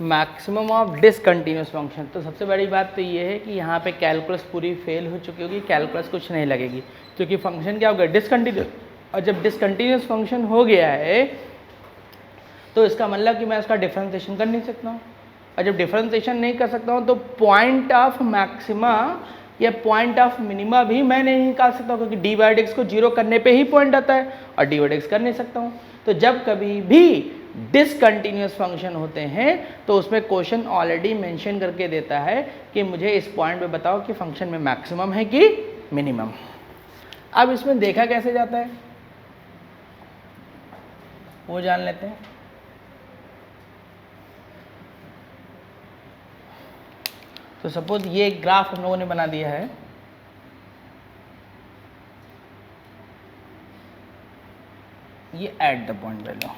Maximum of discontinuous function. तो सबसे बड़ी बात तो ये है कि यहाँ पे कैलकुलस पूरी फेल हो चुकी होगी, कैलकुलस कुछ नहीं लगेगी, क्योंकि फंक्शन क्या होगा, डिसकंटिन्यूस। और जब डिसकंटिन्यूस फंक्शन हो गया है तो इसका मतलब कि मैं उसका डिफरेंशिएशन कर नहीं सकता हूँ, और जब डिफरेंशिएशन नहीं कर सकता हूँ तो पॉइंट ऑफ मैक्सिमा या पॉइंट ऑफ मिनिमा भी मैं नहीं निकाल सकता हूँ, क्योंकि डी बाई डी एक्स को जीरो करने पे ही पॉइंट आता है और डी बाई डी एक्स कर नहीं सकता हूँ। तो जब कभी भी डिसकंटिन्यूस फंक्शन होते हैं तो उसमें क्वेश्चन ऑलरेडी मेंशन करके देता है कि मुझे इस पॉइंट पे बताओ कि फंक्शन में मैक्सिमम है कि मिनिमम। अब इसमें देखा कैसे जाता है वो जान लेते हैं। तो सपोज ये एक ग्राफ हम लोगों ने बना दिया है, ये एट द पॉइंट वैल्यू।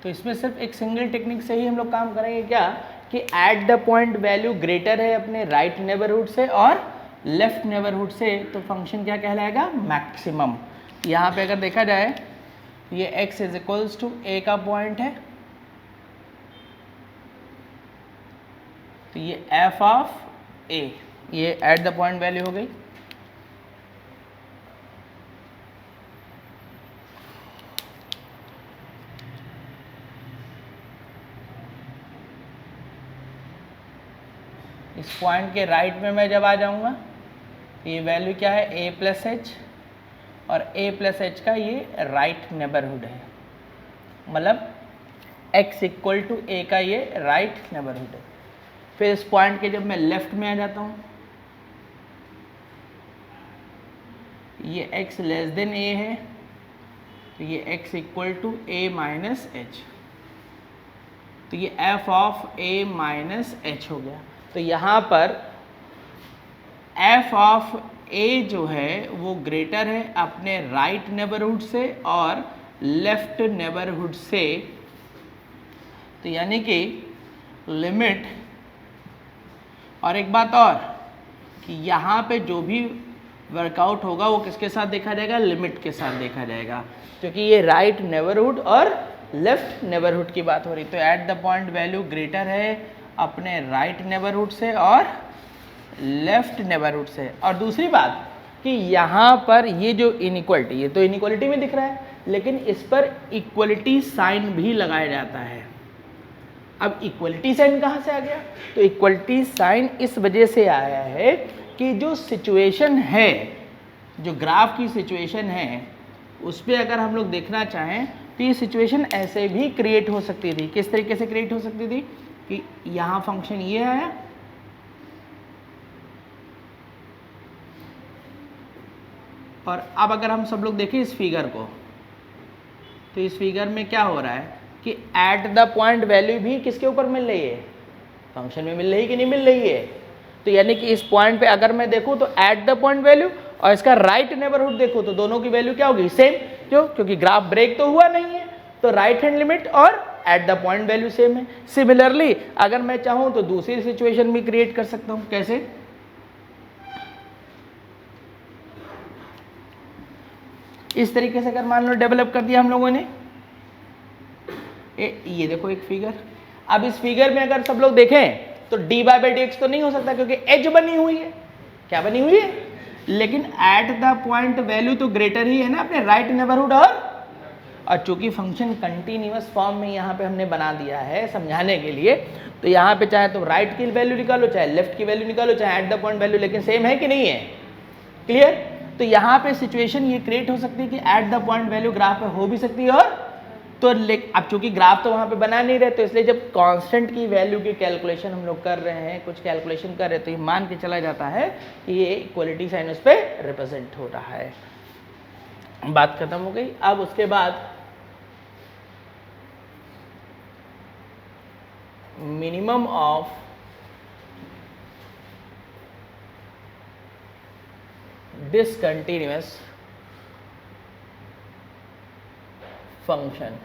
तो इसमें सिर्फ एक सिंगल टेक्निक से ही हम लोग काम करेंगे क्या, कि at the point value greater है अपने राइट नेबरहुड से और लेफ्ट नेबरहुड से, तो फंक्शन क्या कहलाएगा, मैक्सिमम। यहाँ पे अगर देखा जाए ये x is equals to a का पॉइंट है, तो ये f ऑफ a, ये एट द पॉइंट वैल्यू हो गई। इस पॉइंट के राइट में मैं जब आ जाऊंगा ये वैल्यू क्या है, a प्लस एच, और a प्लस एच का ये राइट नेबरहुड है, मतलब x इक्वल टू a का ये राइट नेबरहुड है। फिर इस पॉइंट के जब मैं लेफ्ट में आ जाता हूँ, ये x लेस देन a है, तो ये x equal to a minus h, तो ये f of a minus h हो गया। तो यहाँ पर f ऑफ a जो है वो ग्रेटर है अपने राइट नेबरहुड से और लेफ्ट नेबरहुड से, तो यानी कि लिमिट। और एक बात और कि यहाँ पे जो भी वर्कआउट होगा वो किसके साथ देखा जाएगा, लिमिट के साथ देखा जाएगा, क्योंकि ये राइट नेबरहुड और लेफ्ट नेबरहुड की बात हो रही। तो eight the point value greater है अपने राइट नेबरहुड से और लेफ्ट नेबरहुड से। और दूसरी बात कि यहाँ पर ये जो इनइक्वलिटी, ये तो इनइक्वलिटी में दिख रहा है, लेकिन इस पर इक्वलिटी साइन भी लगाया जाता है। अब इक्वलिटी साइन कहाँ से आ गया, तो इक्वलिटी साइन इस वजह से आया है कि जो सिचुएशन है, जो ग्राफ की सिचुएशन है, उस पर अगर हम लोग देखना चाहें तो ये सिचुएशन ऐसे भी क्रिएट हो सकती थी। किस तरीके से क्रिएट हो सकती थी कि यहाँ फंक्शन ये आया, और अब अगर हम सब लोग देखें इस फिगर को, तो इस फिगर में क्या हो रहा है कि एट द पॉइंट वैल्यू भी किसके ऊपर मिल रही है, फंक्शन में मिल रही है कि नहीं मिल रही है। तो यानी कि इस पॉइंट पे अगर मैं देखूं तो एट द पॉइंट वैल्यू और इसका राइट नेबरहुड देखूं तो दोनों की वैल्यू क्या होगी, सेम। क्यों, क्योंकि ग्राफ ब्रेक तो हुआ नहीं है, तो राइट हैंड लिमिट और eight the point value same है। सिमिलरली अगर मैं चाहूं तो दूसरी सिचुएशन भी क्रिएट कर सकता हूं। कैसे, इस तरीके से अगर मान लो डेवलप कर दिया हम लोगों ने, ये देखो एक फिगर। अब इस फिगर में अगर सब लोग देखें तो D by by d x तो नहीं हो सकता, क्योंकि एज बनी हुई है। क्या बनी हुई है, लेकिन एट द पॉइंट वैल्यू तो ग्रेटर ही है ना अपने राइट नेबरहुड और चूंकि फंक्शन कंटिन्यूअस फॉर्म में यहाँ पे हमने बना दिया है समझाने के लिए, तो यहाँ पे चाहे तो राइट की वैल्यू निकालो, चाहे लेफ्ट की वैल्यू निकालो, चाहे एट द पॉइंट वैल्यू, लेकिन सेम है कि नहीं है। क्लियर। तो यहाँ पे सिचुएशन ये क्रिएट हो सकती है कि at the point value graph पे हो भी सकती है, और तो अब चूंकि ग्राफ तो वहाँ पे बना नहीं रहे, तो इसलिए जब कांस्टेंट की वैल्यू की कैलकुलेशन हम लोग कर रहे हैं, कुछ कैलकुलेशन कर रहे हैं, तो ये मान के चला जाता है कि ये इक्वलिटी साइन उस पे रिप्रेजेंट हो रहा है। बात खत्म हो गई। अब उसके बाद मिनिमम ऑफ डिसकंटिन्यूअस फंक्शन।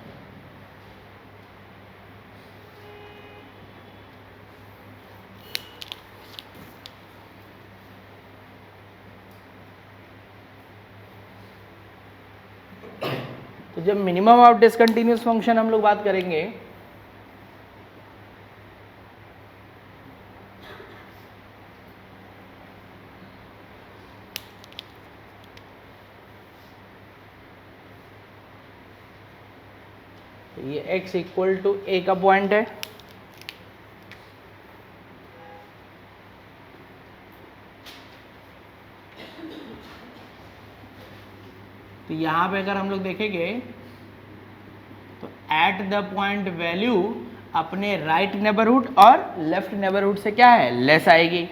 तो तो जब मिनिमम ऑफ डिसकंटिन्यूअस फंक्शन हम लोग बात करेंगे तो ये x इक्वल टू a का पॉइंट है, तो यहाँ पे अगर हम लोग देखेंगे तो एट द पॉइंट वैल्यू अपने राइट नेबरहुड और लेफ्ट नेबरहुड से क्या है, लेस आएगी।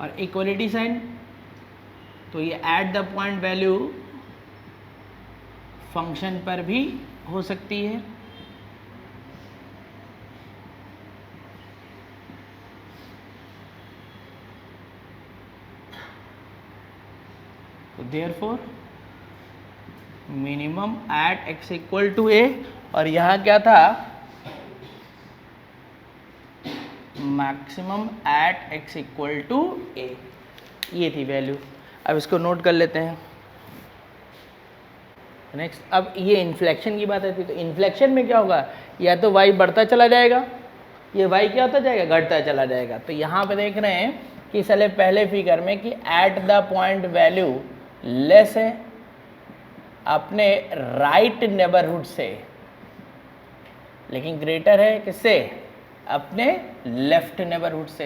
और इक्वलिटी साइन, तो ये at the point value function पर भी हो सकती है। तो therefore minimum at x equal to a, और यहाँ क्या था, maximum at x equal to a, ये थी वैल्यू। अब इसको नोट कर लेते हैं। नेक्स्ट, अब ये इन्फ्लेक्शन की बात आती है, तो इन्फ्लेक्शन में क्या होगा, या तो y बढ़ता चला जाएगा, ये y क्या होता जाएगा, घटता चला जाएगा। तो यहाँ पे देख रहे हैं कि चले पहले फिगर में कि at the point value less है अपने राइट नेबरहुड से, लेकिन ग्रेटर है किससे, अपने लेफ्ट नेबरहुड से।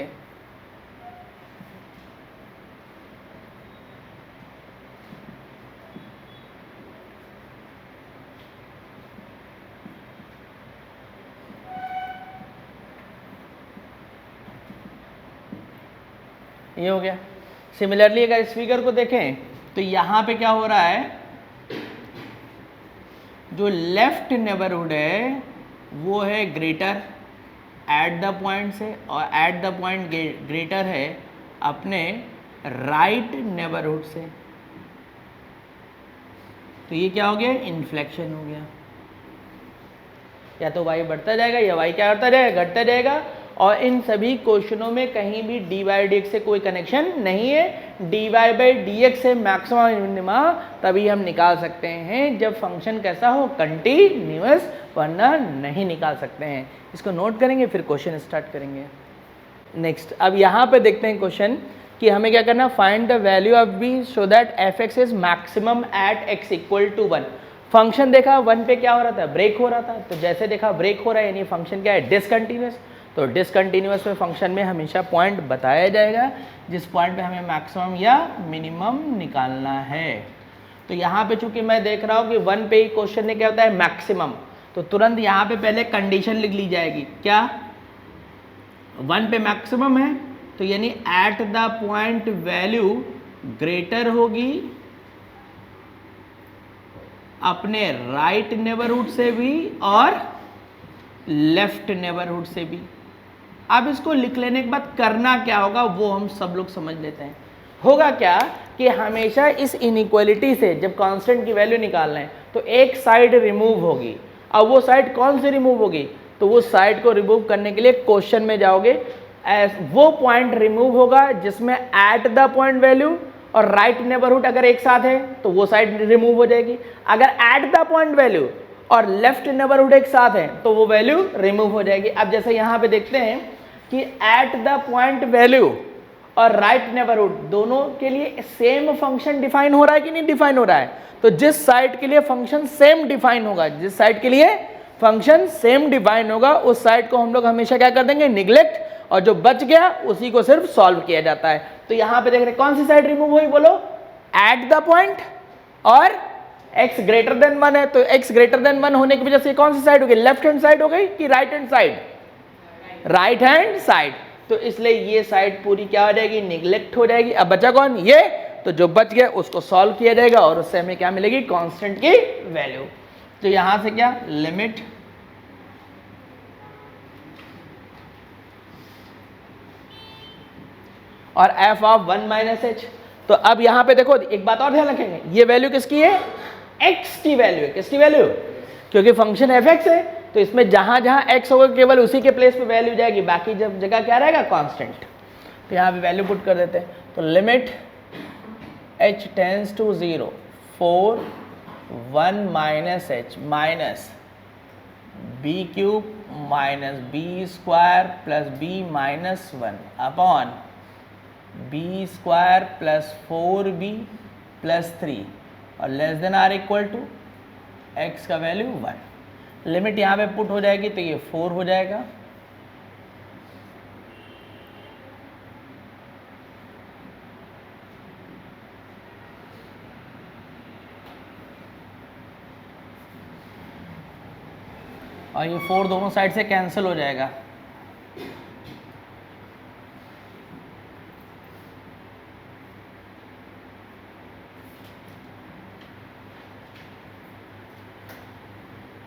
ये हो गया। सिमिलरली अगर इस फिगर को देखें तो यहां पे क्या हो रहा है, जो लेफ्ट नेबरहुड है वो है ग्रेटर एट द पॉइंट से, और एट द पॉइंट ग्रेटर है अपने राइट नेबरहुड से। तो ये क्या हो गया, इन्फ्लेक्शन हो गया। या तो y बढ़ता जाएगा या y क्या करता जाएगा, घटता जाएगा। और इन सभी क्वेश्चनों में कहीं भी dy by dx से कोई कनेक्शन नहीं है। dy by dx से मैक्सिमम मिनिमा तभी हम निकाल सकते हैं जब फंक्शन कैसा हो, कंटिन्यूअस, वरना नहीं निकाल सकते हैं। इसको नोट करेंगे फिर क्वेश्चन स्टार्ट करेंगे। नेक्स्ट, अब यहाँ पे देखते हैं क्वेश्चन कि हमें क्या करना, find the value of b so that f(x) is maximum at x equal to 1। Function देखा 1 पे क्या हो रहा था, ब्रेक हो रहा था। तो जैसे देखा ब्रेक हो रहा है यानी फंक्शन क्या है, डिसकंटिन्यूअस। तो डिसकंटिन्यूअस में फंक्शन में हमेशा पॉइंट बताया जाएगा जिस पॉइंट पे हमें मैक्सिमम या मिनिमम निकालना है। तो यहाँ पे चूंकि मैं देख रहा हूँ कि 1 पे ही क्वेश्चन ने क्या होता है, मैक्सिमम, तो तुरंत यहाँ पे पहले कंडीशन लिख ली जाएगी। क्या, 1 पे मैक्सिमम है तो यानी eight the point value greater होगी अपने राइट नेबरहुड से भी और लेफ्ट नेबरहुड से भी। अब इसको लिख लेने के बाद करना क्या होगा वो हम सब लोग समझ लेते हैं। होगा क्या कि हमेशा इस इनइक्वालिटी से जब कांस्टेंट की वैल्यू निकालना है तो एक साइड रिमूव होगी। अब वो साइड कौन सी रिमूव होगी, तो वो साइड को रिमूव करने के लिए क्वेश्चन में जाओगे, वो पॉइंट रिमूव होगा जिसमें एट द पॉइंट वैल्यू और राइट नेबरहुड अगर एक साथ है तो वो साइड रिमूव हो जाएगी। अगर एट द पॉइंट वैल्यू और लेफ्ट नेबरहुड एक साथ है तो वो वैल्यू रिमूव हो जाएगी। अब जैसे यहाँ पे देखते हैं कि एट द पॉइंट वैल्यू और राइट नेबरहुड दोनों के लिए सेम फंक्शन डिफाइन हो रहा है कि नहीं डिफाइन हो रहा है। तो जिस साइड के लिए फंक्शन सेम डिफाइन होगा, जिस साइड के लिए फंक्शन सेम डिफाइन होगा उस साइड को हम लोग हमेशा क्या कर देंगे, निग्लेक्ट, और जो बच गया उसी को सिर्फ सॉल्व किया जाता है। तो यहाँ पे देख रहे कौन सी साइड रिमूव हुई, बोलो, एट द पॉइंट और x ग्रेटर देन 1 है तो x ग्रेटर देन 1 होने की वजह से कौन सी साइड हो गई, लेफ्ट हैंड साइड हो गई कि right hand side, right hand side. तो इसलिए ये साइड पूरी क्या हो जाएगी, निग्लेक्ट हो जाएगी। अब बचा कौन, ये, तो जो बच गया उसको सॉल्व किया जाएगा और उससे हमें क्या मिलेगी, कांस्टेंट की वैल्यू। तो यहां से क्या लिमिट और एफ ऑफ 1 माइनस एच। तो अब यहां पे देखो एक बात और ध्यान रखेंगे, ये वैल्यू किसकी है, एक्स की वैल्यू है। किसकी वैल्यू, क्योंकि फंक्शन एफ एक्स है, तो इसमें जहां जहां एक्स होगा केवल उसी के प्लेस पे वैल्यू जाएगी, बाकी जब जगह क्या रहेगा, कांस्टेंट। तो यहाँ पे वैल्यू पुट कर देते हैं, तो limit h tends to 0 4 1 minus h minus b cube minus b square plus b minus 1 upon b square plus 4b plus 3 और less than or equal to x का वैल्यू 1। लिमिट यहाँ पे पुट हो जाएगी तो ये 4 हो जाएगा, और ये 4 दोनों साइड से कैंसिल हो जाएगा।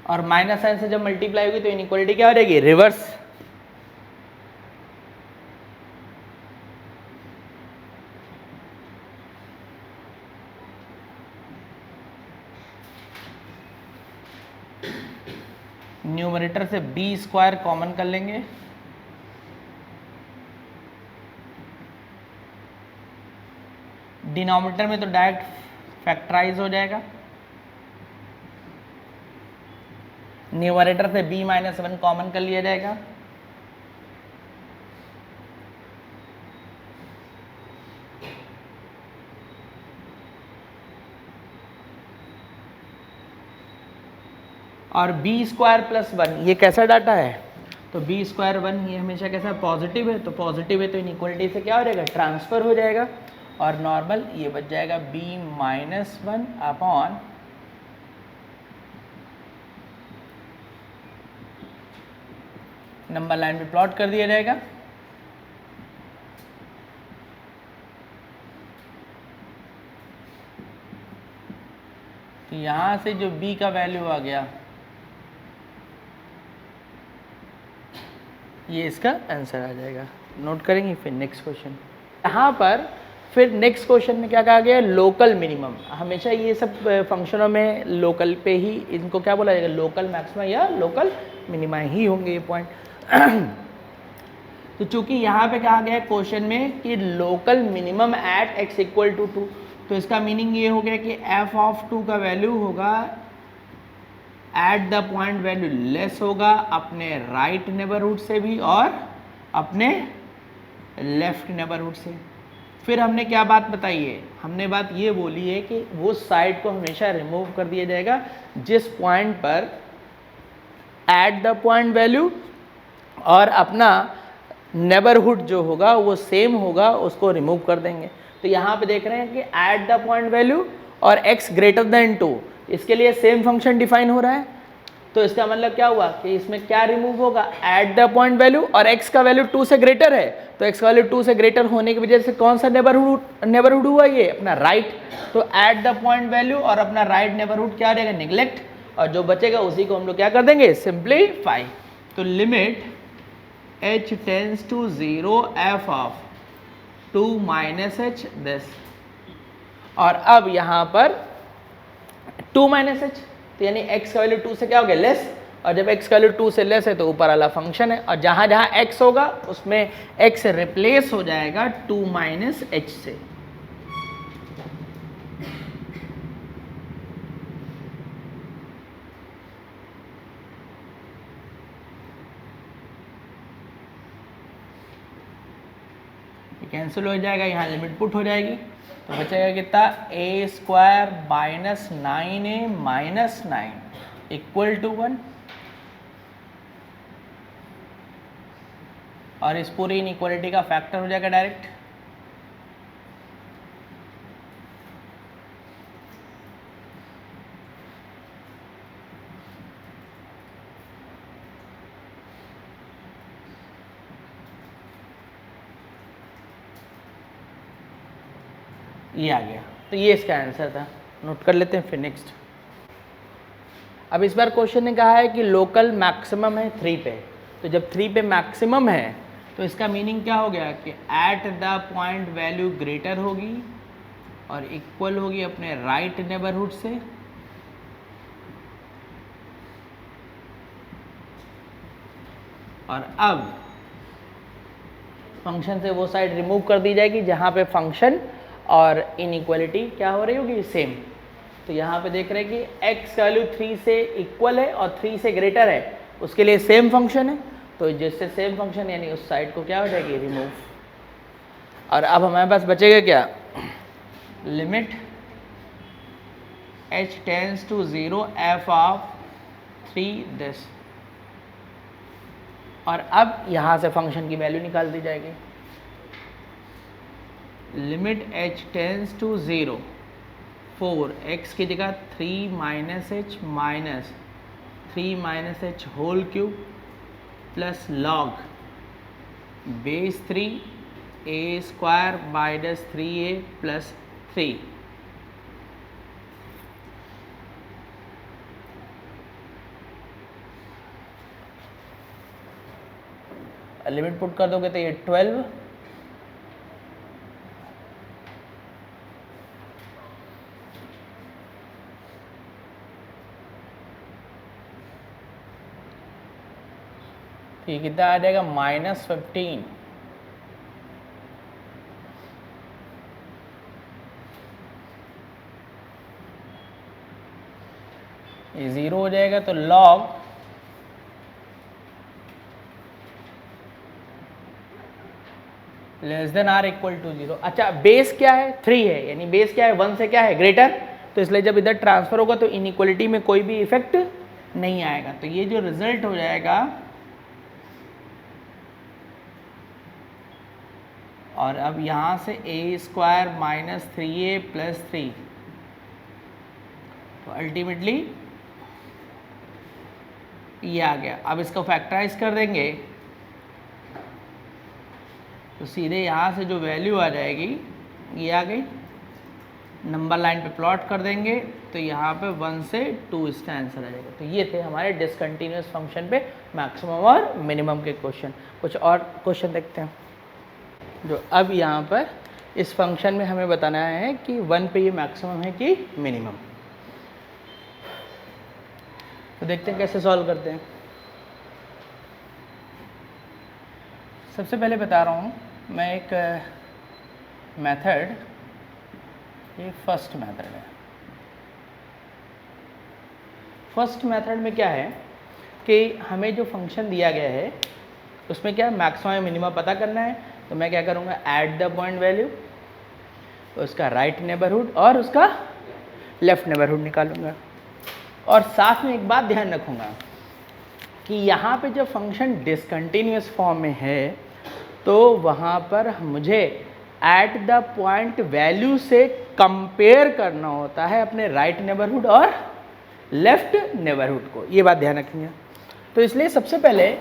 और माइनस साइन से जब मल्टीप्लाई होगी तो इनइक्वालिटी क्या हो जाएगी, रिवर्स। न्यूमरेटर से बी स्क्वायर कॉमन कर लेंगे, डिनोमिनेटर में तो डायरेक्ट फैक्टराइज हो जाएगा, न्यूमरेटर से b माइनस 1 कॉमन कर लिया जाएगा, और b स्क्वायर प्लस 1 ये कैसा डाटा है, तो b स्क्वायर 1 ये हमेशा कैसा पॉजिटिव है, तो पॉजिटिव है तो इनइक्वालिटी से क्या हो जाएगा, ट्रांसफर हो जाएगा, और नॉर्मल ये बच जाएगा b minus 1 upon number line पे प्लॉट कर दिया जाएगा। तो यहां से जो b का वैल्यू आ गया ये इसका आंसर आ जाएगा। नोट करेंगे। फिर नेक्स्ट क्वेश्चन, यहाँ पर फिर नेक्स्ट क्वेश्चन में क्या कहा गया, लोकल मिनिमम। हमेशा ये सब फंक्शनों में लोकल पे ही इनको क्या बोला जाएगा, लोकल मैक्सिमा या लोकल मिनिमा ही होंगे ये पॉइंट। तो चूंकि यहाँ पे कहा गया है क्वेश्चन में कि local minimum at x equal to 2, तो इसका मीनिंग ये हो गया कि f ऑफ 2 का वैल्यू होगा eight the point value less होगा अपने राइट नेबरहुड से भी और अपने लेफ्ट नेबरहुड से। फिर हमने क्या बात बताई है, हमने बात ये बोली है कि वो साइड को हमेशा रिमूव कर दिया जाएगा जिस पॉइंट पर एट द पॉइंट वैल्यू और अपना नेबरहुड जो होगा वो सेम होगा, उसको रिमूव कर देंगे। तो यहाँ पे देख रहे हैं कि एट द पॉइंट वैल्यू और x ग्रेटर देन 2, इसके लिए सेम फंक्शन डिफाइन हो रहा है। तो इसका मतलब क्या हुआ कि इसमें क्या रिमूव होगा, एट द पॉइंट वैल्यू, और x का वैल्यू 2 से ग्रेटर है, तो x का वैल्यू 2 से ग्रेटर होने की वजह से कौन सा नेबरहुड हुआ, ये अपना राइट। तो एट द पॉइंट वैल्यू और अपना राइट नेबरहुड क्या रहेगा, निगलेक्ट, और जो बचेगा उसी को हम लोग क्या कर देंगे, सिंप्लीफाई। तो limit h tends to 0 f of 2 minus h this, और अब यहाँ पर 2 माइनस एच, तो यानी x का वैल्यू 2 से क्या हो गया, लेस, और जब x का वैल्यू 2 से लेस है तो ऊपर वाला फंक्शन है, और जहाँ जहाँ x होगा उसमें x रिप्लेस हो जाएगा 2 माइनस एच से। कैंसिल हो जाएगा, यहाँ लिमिट पुट हो जाएगी, तो बचेगा कितना, a square minus 9a minus 9 equal to 1, और इस पूरी इनइक्वालिटी का फैक्टर हो जाएगा डायरेक्ट। ये आ गया, तो ये इसका आंसर था। नोट कर लेते हैं। फिर नेक्स्ट, अब इस बार क्वेश्चन ने कहा है कि लोकल मैक्सिमम है 3 पे, तो जब 3 पे मैक्सिमम है तो इसका मीनिंग क्या हो गया कि at the point value greater होगी और इक्वल होगी अपने राइट नेबरहुड से, और अब फंक्शन से वो साइड रिमूव कर दी जाएगी जहाँ पे फंक्शन और इनइक्वालिटी क्या हो रही होगी, सेम। तो यहाँ पे देख रहे हैं कि x वैल्यू 3 से इक्वल है और 3 से ग्रेटर है, उसके लिए सेम फंक्शन है, तो जिससे सेम फंक्शन यानी उस साइड को क्या हो जाएगी, रिमूव। और अब हमारे पास बचेगा क्या, limit h tends to 0 f of 3 this, और अब यहाँ से फंक्शन की वैल्यू निकाल दी जाएगी। Limit h tends to 0 4 x की जगह 3 minus h minus 3 minus h whole cube plus log base 3 a square minus 3a plus 3। Limit put कर दोगे तो ये 12 ये कितना आ जाएगा, -15। ये 0 हो जाएगा तो log less than or equal to 0। अच्छा, बेस क्या है, 3 है, यानी बेस क्या है, 1 से क्या है, ग्रेटर, तो इसलिए जब इधर ट्रांसफर होगा तो इनइक्वालिटी में कोई भी इफेक्ट नहीं आएगा। तो ये जो रिजल्ट हो जाएगा, और अब यहाँ से a square minus 3a plus 3, तो अल्टीमेटली ये आ गया। अब इसको फैक्टराइज कर देंगे तो सीधे यहाँ से जो वैल्यू आ जाएगी ये आ गई, नंबर लाइन पे प्लॉट कर देंगे तो यहाँ पे 1 से 2 इसका आंसर आ जाएगा। तो ये थे हमारे डिसकंटिन्यूअस फंक्शन पे मैक्सिमम और मिनिमम के क्वेश्चन। कुछ और क्वेश्चन देखते हैं जो अब यहाँ पर इस फंक्शन में हमें बताना है कि 1 पे ये मैक्सिमम है कि मिनिमम। तो देखते हैं कैसे सॉल्व करते हैं। सबसे पहले बता रहा हूँ मैं एक मेथड, ये फर्स्ट मेथड है। फर्स्ट मेथड में क्या है कि हमें जो फंक्शन दिया गया है उसमें क्या मैक्सिमम मिनिमम पता करना है। तो मैं क्या करूँगा, ऐट द पॉइंट वैल्यू, उसका राइट नेबरहुड और उसका लेफ्ट नेबरहुड निकालूंगा। और साथ में एक बात ध्यान रखूँगा कि यहाँ पे जब फंक्शन डिसकंटिन्यूअस फॉर्म में है तो वहाँ पर मुझे एट द पॉइंट वैल्यू से कंपेयर करना होता है अपने राइट नेबरहुड और लेफ्ट नेबरहुड को, ये बात ध्यान रखेंगे। तो इसलिए सबसे पहले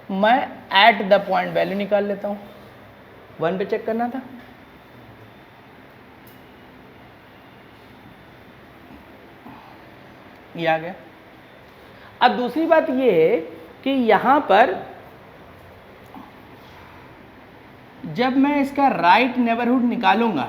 मैं एट द पॉइंट वैल्यू निकाल लेता हूँ। 1 पे चेक करना था, ये आ गया। अब दूसरी बात ये है कि यहाँ पर जब मैं इसका राइट नेबरहुड निकालूंगा,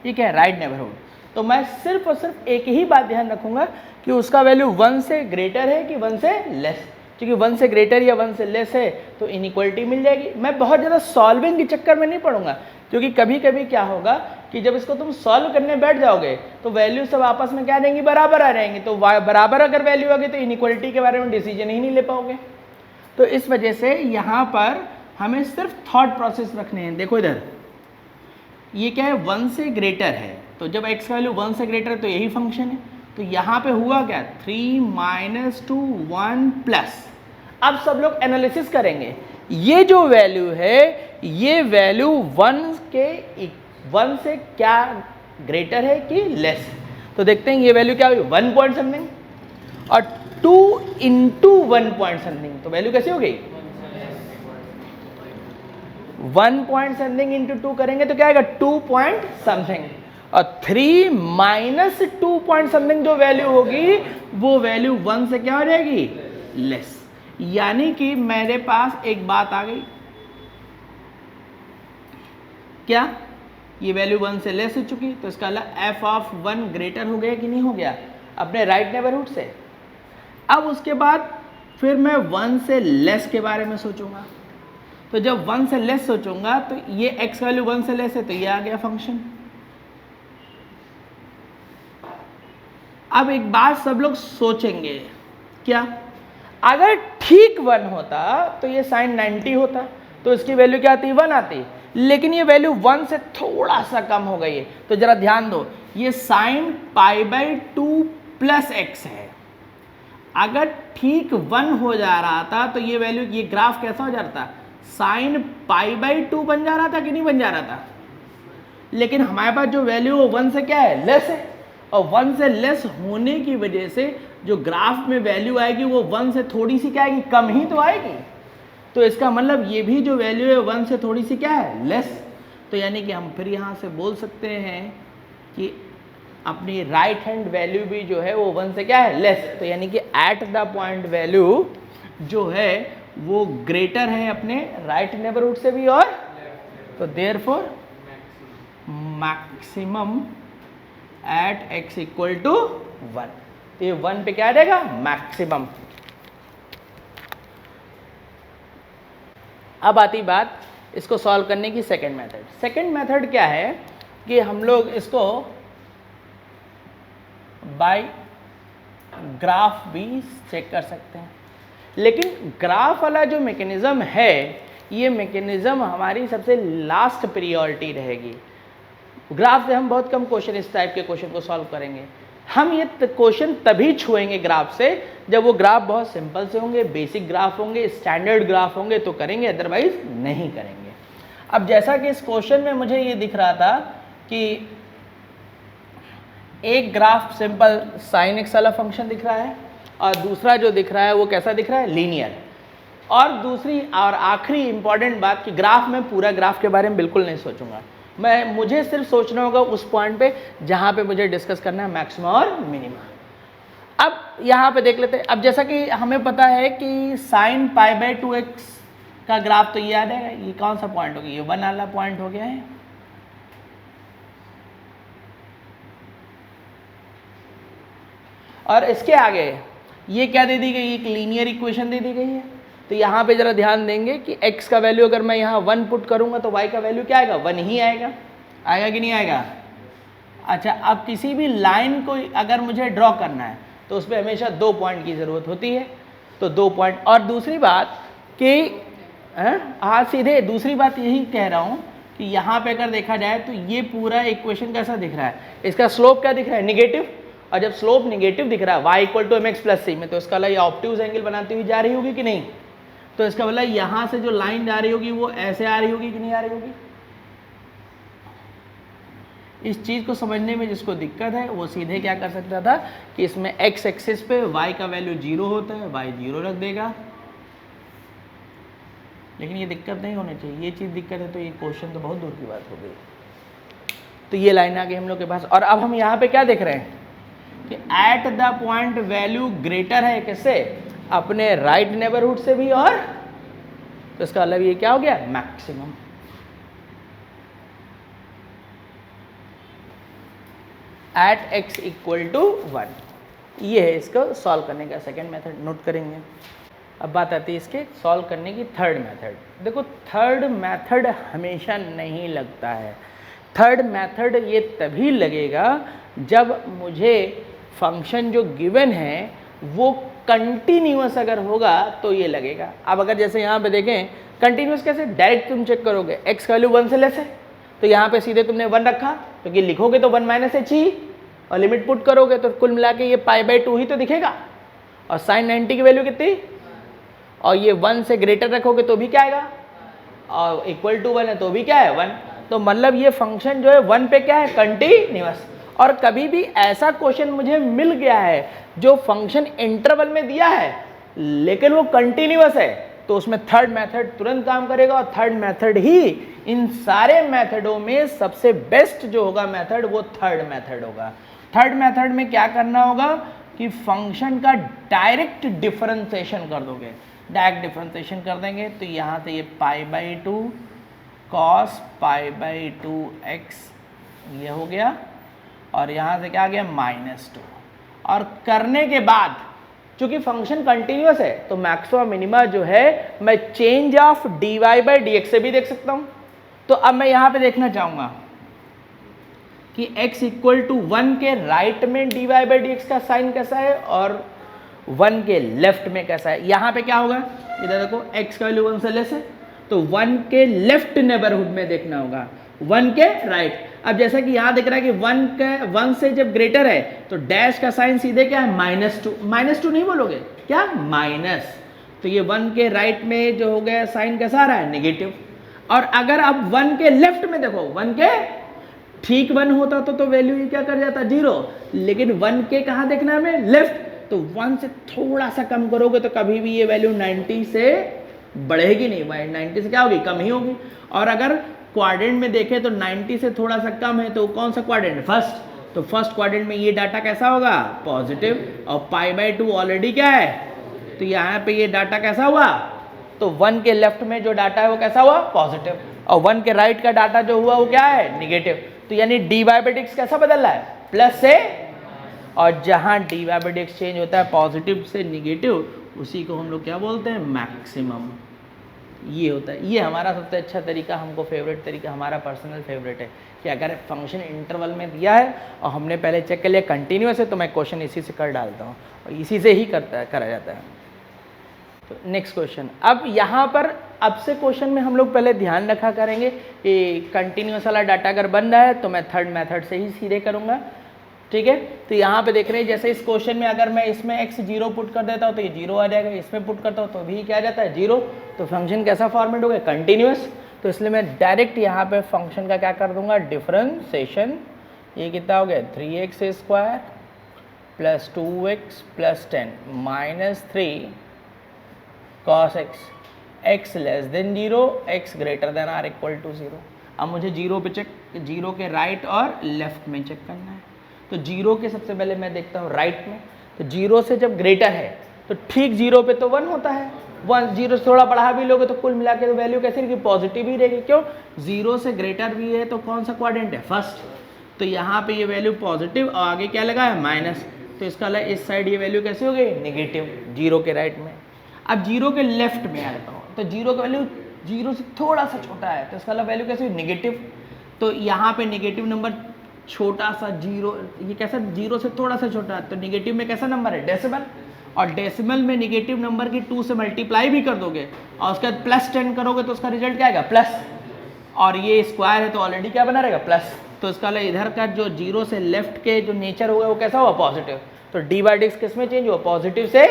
ये क्या है, राइट नेबरहुड, तो मैं सिर्फ और सिर्फ एक ही बात ध्यान रखूंगा कि उसका वैल्यू 1 से ग्रेटर है कि 1 से लेस। क्योंकि 1 से ग्रेटर या 1 से लेस है तो इनइक्वालिटी मिल जाएगी। मैं बहुत ज़्यादा सॉल्विंग के चक्कर में नहीं पड़ूंगा, क्योंकि कभी कभी क्या होगा कि जब इसको तुम सॉल्व करने बैठ जाओगे तो वैल्यू सब आपस में क्या देंगी, बराबर आ जाएंगी। तो बराबर अगर वैल्यू आ गई तो इनइक्वालिटी के बारे में डिसीजन ही नहीं ले पाओगे। तो इस वजह से यहाँ पर हमें सिर्फ थॉट प्रोसेस रखने हैं। देखो इधर ये क्या है, 1 से ग्रेटर है, तो जब x का वैल्यू 1 से ग्रेटर है तो यही फंक्शन है। तो यहाँ पे हुआ क्या, 3 माइनस 2 1 प्लस। अब सब लोग एनालिसिस करेंगे, ये जो वैल्यू है ये वैल्यू 1 से क्या ग्रेटर है कि लेस। तो देखते हैं ये वैल्यू क्या हुई, 1 पॉइंट समथिंग, और 2 इंटू 1 पॉइंट समथिंग, तो वैल्यू कैसी हो गई, 1 पॉइंट समथिंग इंटू 2 करेंगे तो क्या आएगा, 2 पॉइंट समथिंग। और 3 माइनस 2 पॉइंट समथिंग जो वैल्यू होगी वो वैल्यू 1 से क्या हो जाएगी, लेस। यानी कि मेरे पास एक बात आ गई, क्या ये वैल्यू 1 से लेस हो चुकी, तो इसका f ऑफ 1 ग्रेटर हो गया कि नहीं हो गया अपने राइट नेबरहुड से। अब उसके बाद फिर मैं 1 से लेस के बारे में सोचूंगा, तो जब 1 से लेस सोचूंगा तो ये x वैल्यू 1 से लेस है, तो ये आ गया फंक्शन। अब एक बात सब लोग सोचेंगे, क्या अगर ठीक 1 होता तो ये साइन 90 होता, तो इसकी वैल्यू क्या आती, 1 आती, लेकिन ये वैल्यू 1 से थोड़ा सा कम हो गई है। तो जरा ध्यान दो, ये साइन π/2 प्लस x है। अगर ठीक 1 हो जा रहा था तो ये वैल्यू, ये ग्राफ कैसा हो जाता, साइन π/2 बन जा रहा था कि नहीं बन जा रहा था। लेकिन हमारे पास जो वैल्यू वो 1 से क्या है, लेस है, और 1 से लेस होने की वजह से जो ग्राफ में वैल्यू आएगी वो 1 से थोड़ी सी क्या आएगी, कम ही तो आएगी। तो इसका मतलब ये भी जो वैल्यू है 1 से थोड़ी सी क्या है, लेस। तो यानी कि हम फिर यहाँ से बोल सकते हैं कि अपनी राइट हैंड वैल्यू भी जो है वो 1 से क्या है, लेस। तो यानी कि एट द पॉइंट वैल्यू जो है वो ग्रेटर है अपने राइट नेबरहुड से भी, और तो therefore maximum at x equal to 1। तो ये 1 पे क्या आ जाएगा, मैक्सिमम। अब आती बात इसको सॉल्व करने की सेकंड मेथड। सेकंड मेथड क्या है कि हम लोग इसको बाय ग्राफ भी चेक कर सकते हैं, लेकिन ग्राफ वाला जो मैकेनिज्म है ये मैकेनिज्म हमारी सबसे लास्ट प्रायोरिटी रहेगी। ग्राफ से हम बहुत कम क्वेश्चन, इस टाइप के क्वेश्चन को सॉल्व करेंगे। हम ये क्वेश्चन तभी छुएंगे ग्राफ से जब वो ग्राफ बहुत सिंपल से होंगे, बेसिक ग्राफ होंगे, स्टैंडर्ड ग्राफ होंगे, तो करेंगे, अदरवाइज नहीं करेंगे। अब जैसा कि इस क्वेश्चन में मुझे ये दिख रहा था कि एक ग्राफ सिंपल साइन एक्स वाला फंक्शन दिख रहा है, और दूसरा जो दिख रहा है वो कैसा दिख रहा है, लीनियर। और दूसरी और आखिरी इंपॉर्टेंट बात कि ग्राफ में पूरा ग्राफ के बारे में बिल्कुल नहीं सोचूंगा मुझे सिर्फ सोचना होगा उस पॉइंट पे जहां पे मुझे डिस्कस करना है मैक्सिमम और मिनिमम। अब यहाँ पे देख लेते हैं। अब जैसा कि हमें पता है कि साइन π/2x का ग्राफ तो ये आ जाएगा, ये कौन सा पॉइंट हो गया, ये 1 वाला पॉइंट हो गया है। और इसके आगे ये क्या दे दी गई, एक लीनियर इक्वेशन दे दी गई है। तो यहाँ पे जरा ध्यान देंगे कि x का वैल्यू अगर मैं यहाँ 1 पुट करूँगा तो y का वैल्यू क्या आएगा, 1 ही आएगा। आएगा कि नहीं आएगा। अच्छा, अब किसी भी लाइन को अगर मुझे ड्रॉ करना है तो उसमें हमेशा 2 पॉइंट की ज़रूरत होती है, तो 2 पॉइंट। और दूसरी बात कि हाँ सीधे दूसरी बात यही कह रहा हूँ कि यहाँ पे अगर देखा जाए तो ये पूरा इक्वेशन कैसा दिख रहा है, इसका स्लोप क्या दिख रहा है, निगेटिव। और जब स्लोप निगेटिव दिख रहा है y equal to mx plus c में, तो इसका ये ऑब्ट्यूज एंगल बनाती हुई जा रही होगी कि नहीं। तो इसका मतलब यहाँ से जो लाइन जा रही होगी वो ऐसे आ रही होगी कि नहीं आ रही होगी। इस चीज़ को समझने में जिसको दिक्कत है वो सीधे क्या कर सकता था कि इसमें x एक्सिस पे y का वैल्यू 0 होता है, y 0 रख देगा। लेकिन ये दिक्कत नहीं होनी चाहिए, ये चीज़ दिक्कत है तो ये क्वेश्चन तो बहुत दूर की बात हो गई। तो ये लाइन आ गई हम लोग के पास। और अब हम यहाँ पे क्या देख रहे हैं कि at the point value greater है किससे, अपने राइट नेबरहुड से भी, और तो इसका मतलब ये क्या हो गया, maximum. At x equal to 1। ये है इसको सॉल्व करने का सेकंड मेथड, नोट करेंगे। अब बात आती है इसके सॉल्व करने की थर्ड मेथड। देखो थर्ड मेथड हमेशा नहीं लगता है। थर्ड मेथड ये तभी लगेगा जब मुझे फंक्शन जो गिवन है वो कंटिन्यूअस अगर होगा तो ये लगेगा। अब अगर जैसे यहाँ पे देखें कंटिन्यूअस कैसे, डायरेक्ट तुम चेक करोगे x का वैल्यू 1 से लेस है तो यहाँ पे सीधे तुमने 1 रखा, क्योंकि लिखोगे तो 1 माइनस h ही, और लिमिट पुट करोगे तो कुल मिला के ये π/2 ही तो दिखेगा। और साइन 90 की वैल्यू कितनी, और ये 1 से ग्रेटर रखोगे तो भी क्या आएगा, और इक्वल टू 1 है तो भी क्या है 1। तो मतलब ये फंक्शन जो है 1 पे क्या है, कंटिन्यूअस। और कभी भी ऐसा क्वेश्चन मुझे मिल गया है जो फंक्शन इंटरवल में दिया है लेकिन वो कंटिन्यूअस है, तो उसमें थर्ड मेथड तुरंत काम करेगा, और थर्ड मेथड ही इन सारे मेथडों में सबसे बेस्ट जो होगा मेथड वो थर्ड मेथड होगा। थर्ड मेथड में क्या करना होगा कि फंक्शन का डायरेक्ट डिफरेंशिएशन कर दोगे, डायरेक्ट डिफरेंशिएशन कर देंगे तो यहाँ से ये π/2 cos π/2 x ये हो गया और यहाँ से क्या आ गया -2। और करने के बाद चूंकि फंक्शन कंटिन्यूअस है तो मैक्सिमा मिनिमा जो है मैं चेंज ऑफ dy/dx से भी देख सकता हूँ। तो अब मैं यहाँ पे देखना चाहूँगा कि x इक्वल टू 1 के राइट में dy/dx का साइन कैसा है और 1 के लेफ्ट में कैसा है। यहाँ पे क्या होगा, इधर देखो x का वैल्यू 1 से लेस है तो 1 के लेफ्ट नेबरहुड में देखना होगा, 1 के राइट। अब जैसा कि यहाँ दिख रहा है कि 1 से जब ग्रेटर है तो डैश का साइन सीधे क्या है -2, -2 नहीं बोलोगे क्या, माइनस। तो ये 1 के राइट में जो हो गया साइन कैसा आ रहा है, नेगेटिव। और अगर अब 1 के लेफ्ट में देखो, 1 के ठीक 1 होता तो वैल्यू ये क्या कर जाता 0, लेकिन 1 के कहाँ देखना है हमें, लेफ्ट। तो 1 से थोड़ा सा कम करोगे तो कभी भी ये वैल्यू 90 से बढ़ेगी नहीं, 90 से क्या होगी, कम ही होगी। और अगर क्वाड्रेंट में देखें तो 90 से थोड़ा सा कम है तो कौन सा क्वाड्रेंट, फर्स्ट। तो फर्स्ट क्वाड्रेंट में ये डाटा कैसा होगा, पॉजिटिव। और π/2 ऑलरेडी क्या है, तो यहाँ पे ये डाटा कैसा हुआ, तो 1 के लेफ्ट में जो डाटा है वो कैसा हुआ, पॉजिटिव। और 1 के राइट का डाटा जो हुआ वो क्या है, निगेटिव। तो यानी dy/dx कैसा बदल रहा है, प्लस से। और जहाँ dy/dx चेंज होता है पॉजिटिव से निगेटिव, उसी को हम लोग क्या बोलते हैं, मैक्सिमम। ये होता है, ये हमारा सबसे अच्छा तरीका, हमको फेवरेट तरीका, हमारा पर्सनल फेवरेट है कि अगर फंक्शन इंटरवल में दिया है और हमने पहले चेक कर लिया कंटिन्यूअस है तो मैं क्वेश्चन इसी से कर डालता हूँ और इसी से ही करा जाता है। तो नेक्स्ट क्वेश्चन, अब यहाँ पर अब से क्वेश्चन में हम लोग पहले ध्यान रखा करेंगे कि कंटिन्यूअस वाला डाटा अगर बन रहा है तो मैं थर्ड मेथड से ही सीधे करूँगा, ठीक है। तो यहाँ पे देख रहे हैं जैसे इस क्वेश्चन में अगर मैं इसमें x 0 पुट कर देता हूँ तो ये 0 आ जाएगा, इसमें पुट करता हूँ तो भी क्या आ जाता है 0। तो फंक्शन कैसा फॉर्मेट हो गया, कंटिन्यूअस। तो इसलिए मैं डायरेक्ट यहाँ पे फंक्शन का क्या कर दूंगा, डिफरेंशिएशन। ये कितना हो गया, 3x² plus 2x plus 10 -3 cos x less than 0 x greater than or equal to 0। अब मुझे 0 पे चेक, 0 के राइट और लेफ्ट में चेक करना है। तो 0 के सबसे पहले मैं देखता हूँ राइट में, तो 0 से जब ग्रेटर है तो ठीक 0 पे तो 1 होता है, 1 0 से थोड़ा बढ़ा भी लोगे तो कुल मिला के तो वैल्यू कैसी रहेगी, पॉजिटिव ही रहेगी। क्यों, 0 से ग्रेटर भी है तो कौन सा क्वाड्रेंट है, फर्स्ट। तो यहाँ पे ये वैल्यू पॉजिटिव और आगे क्या लगा है, माइनस। तो इसका अलग इस साइड ये वैल्यू कैसी हो गई, निगेटिव 0 के राइट में। अब 0 के लेफ्ट में आता हूँ तो 0 का वैल्यू 0 से थोड़ा सा छोटा है तो इसका अलग वैल्यू कैसी, निगेटिव। तो यहाँ पे निगेटिव नंबर छोटा सा 0, ये कैसा 0 से थोड़ा सा छोटा है तो निगेटिव में कैसा नंबर है, डेसिमल। और डेसिमल में निगेटिव नंबर की 2 से मल्टीप्लाई भी कर दोगे और उसके बाद +10 करोगे तो उसका रिजल्ट क्या आएगा, प्लस। और ये स्क्वायर है तो ऑलरेडी क्या बना रहेगा, प्लस। तो इसका इधर का जो 0 से लेफ्ट के जो नेचर होगा वो कैसा हुआ, पॉजिटिव। तो dy/dx किस में चेंज हुआ, पॉजिटिव से।